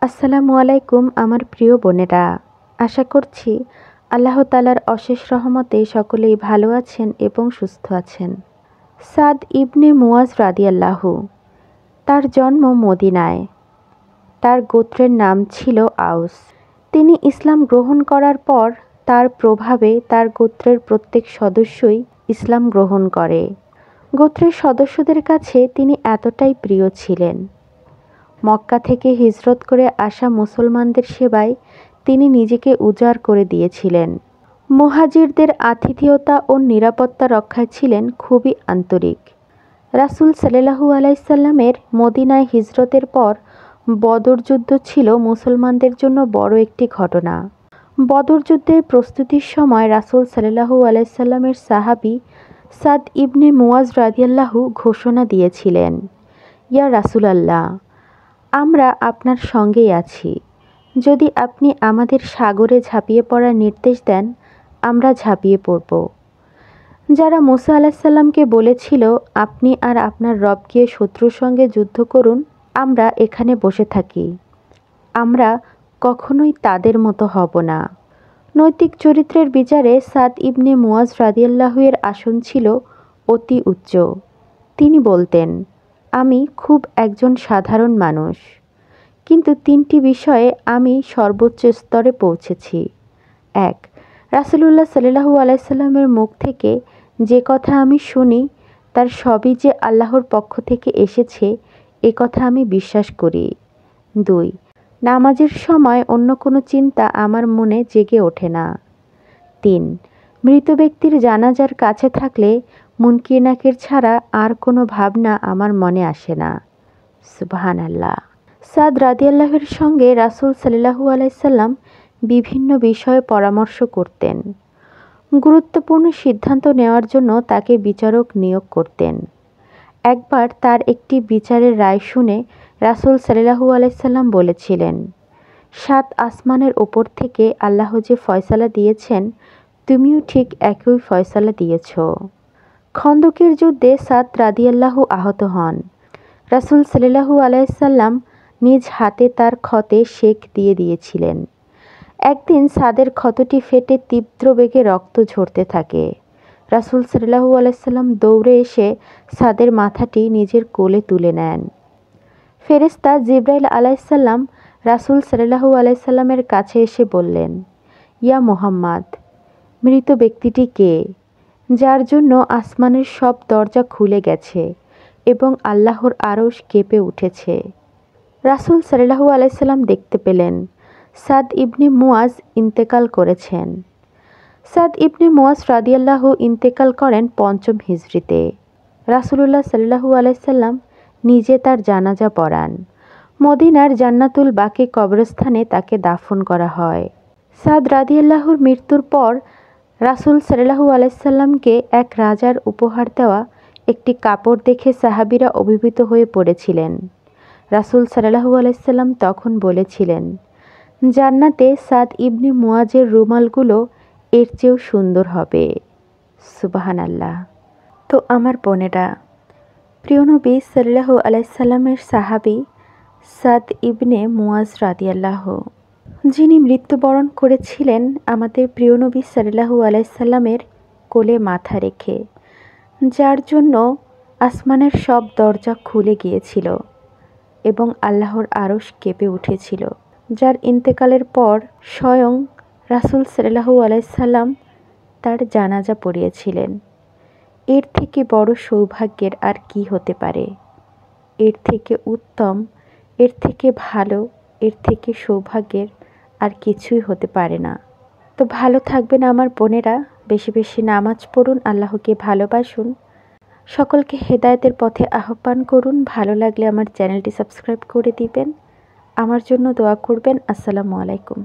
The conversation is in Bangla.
আসসালামু আলাইকুম আমার প্রিয় বোনেরা। আশা করছি আল্লাহ তাআলার অশেষ রহমতে সকলেই ভালো আছেন এবং সুস্থ আছেন। সাদ ইবনে মুয়াজ রাদিয়াল্লাহু, তার জন্ম মদিনায়। তার গোত্রের নাম ছিল আউস। তিনি ইসলাম গ্রহণ করার পর তার প্রভাবে তার গোত্রের প্রত্যেক সদস্যই ইসলাম গ্রহণ করে। গোত্রের সদস্যদের কাছে তিনি এতটাই প্রিয় ছিলেন, মক্কা থেকে হিজরত করে আসা মুসলমানদের সেবায় তিনি নিজেকে উজাড় করে দিয়েছিলেন। মুহাজিরদের আতিথেয়তা ও নিরাপত্তা রক্ষায় ছিলেন খুবই আন্তরিক। রাসূল সাল্লাল্লাহু আলাইহি সাল্লামের মদিনায় হিজরতের পর বদর যুদ্ধ ছিল মুসলমানদের জন্য বড় একটি ঘটনা। বদর যুদ্ধের প্রস্তুতির সময় রাসূল সাল্লাল্লাহু আলাইহি সাল্লামের সাহাবী সাদ ইবনে মুয়াজ রাদিয়াল্লাহু ঘোষণা দিয়েছিলেন, ইয়া রাসূলাল্লাহ, আমরা আপনার সঙ্গেই আছি। যদি আপনি আমাদের সাগরে ঝাঁপিয়ে পড়ার নির্দেশ দেন, আমরা ঝাঁপিয়ে পড়ব। যারা মূসা আলাইহিস সালামকে বলেছিল, আপনি আর আপনার রব গিয়ে শত্রুর সঙ্গে যুদ্ধ করুন, আমরা এখানে বসে থাকি, আমরা কখনোই তাদের মতো হব না। নৈতিক চরিত্রের বিচারে সাদ ইবনে মুয়াজ রাদিয়াল্লাহু এর আসন ছিল অতি উচ্চ। তিনি বলতেন, আমি খুব একজন সাধারণ মানুষ, কিন্তু তিনটি বিষয়ে আমি সর্বোচ্চ স্তরে পৌঁছেছি। ১. রাসূলুল্লাহ সাল্লাল্লাহু আলাইহি সাল্লামের মুখ থেকে যে কথা আমি শুনি তার সবই যে আল্লাহর পক্ষ থেকে এসেছে, এ কথা আমি বিশ্বাস করি। ২. নামাজের সময় অন্য কোনো চিন্তা আমার মনে জেগে ওঠে না। ৩. মৃত ব্যক্তির জানাজার কাছে থাকলে মুনকির নাকির ছাড়া আর কোনো ভাবনা আমার মনে আসে না। সুবহানাল্লাহ। সাদ রাদিয়াল্লাহুর সঙ্গে রাসূল সাল্লাল্লাহু আলাইহি সাল্লাম বিভিন্ন বিষয়ে পরামর্শ করতেন। গুরুত্বপূর্ণ সিদ্ধান্ত নেওয়ার জন্য তাকে বিচারক নিয়োগ করতেন। একবার তার একটি বিচারের রায় শুনে রাসূল সাল্লাল্লাহু আলাইহি সাল্লাম বলেছিলেন, ৭ আসমানের ওপর থেকে আল্লাহ যে ফয়সালা দিয়েছেন, তুমিও ঠিক একই ফয়সালা দিয়েছ। খন্দকের যুদ্ধে সাদ রাদিয়াল্লাহু আহত হন। রাসূল সাল্লাল্লাহু আলাইহি সাল্লাম নিজ হাতে তার ক্ষতে সেক দিয়ে দিয়েছিলেন। একদিন সাদের ক্ষতটি ফেটে তীব্র বেগে রক্ত ঝরতে থাকে। রাসূল সাল্লাল্লাহু আলাইহি সাল্লাম দৌড়ে এসে সাদের মাথাটি নিজের কোলে তুলে নেন। ফেরেশতা জিবরাইল আলাইহিস সালাম রাসূল সাল্লাল্লাহু আলাইহি সাল্লামের কাছে এসে বললেন, ইয়া মুহাম্মদ, মৃত ব্যক্তিটি কে, যার জন্য আসমানের সব দরজা খুলে গেছে এবং আল্লাহর আরশ কেঁপে উঠেছে? রাসূল সাল্লাল্লাহু আলাইহি সাল্লাম দেখতে পেলেন সাদ ইবনে মুয়াজ ইন্তেকাল করেছেন। সাদ ইবনে মুয়াজ রাদিয়াল্লাহু ইন্তেকাল করেন ৫ম হিজরিতে। রাসূলুল্লাহ সাল্লাল্লাহু আলাইহি সাল্লাম নিজে তার জানাজা পড়ান। মদিনার জান্নাতুল বাকি কবরস্থানে তাকে দাফন করা হয়। সাদ রাদিয়াল্লাহুর মৃত্যুর পর রাসূল সাল্লাল্লাহু আলাইহি সাল্লামকে এক রাজার উপহার দেওয়া একটি কাপড় দেখে সাহাবীরা অভিভূত হয়ে পড়েছিলেন। রাসূল সাল্লাল্লাহু আলাইহি সাল্লাম তখন বলেছিলেন, জান্নাতে সাদ ইবনে মুয়াজের রুমালগুলো এর চেয়েও সুন্দর হবে। সুবহানাল্লাহ। তো আমার বোনেরা, প্রিয় নবী সাল্লাল্লাহু আলাইহি সাল্লামের সাহাবী সাদ ইবনে মুয়াজ রাদিয়াল্লাহু, যিনি মৃত্যুবরণ করেছিলেন আমাদের প্রিয় নবী সাল্লাল্লাহু আলাইহি সাল্লামের কোলে মাথা রেখে, যার জন্য আসমানের সব দরজা খুলে গিয়েছিল এবং আল্লাহর আরশ কেঁপে উঠেছিল, যার ইন্তেকালের পর স্বয়ং রাসূল সাল্লাল্লাহু আলাইহি সাল্লাম তার জানাজা পড়িয়েছিলেন। এর থেকে বড় সৌভাগ্যের আর কি হতে পারে? এর থেকে উত্তম, এর থেকে ভালো, এর থেকে সৌভাগ্যের আর কিছুই হতে পারে না। তো ভালো থাকবেন আমার বোনেরা, বেশি বেশি নামাজ পড়ুন, আল্লাহকে ভালোবাসুন, সকলকে হেদায়েতের পথে আহ্বান করুন। ভালো লাগলে আমার চ্যানেলটি সাবস্ক্রাইব করে দিবেন, আমার জন্য দোয়া করবেন। আসসালামু আলাইকুম।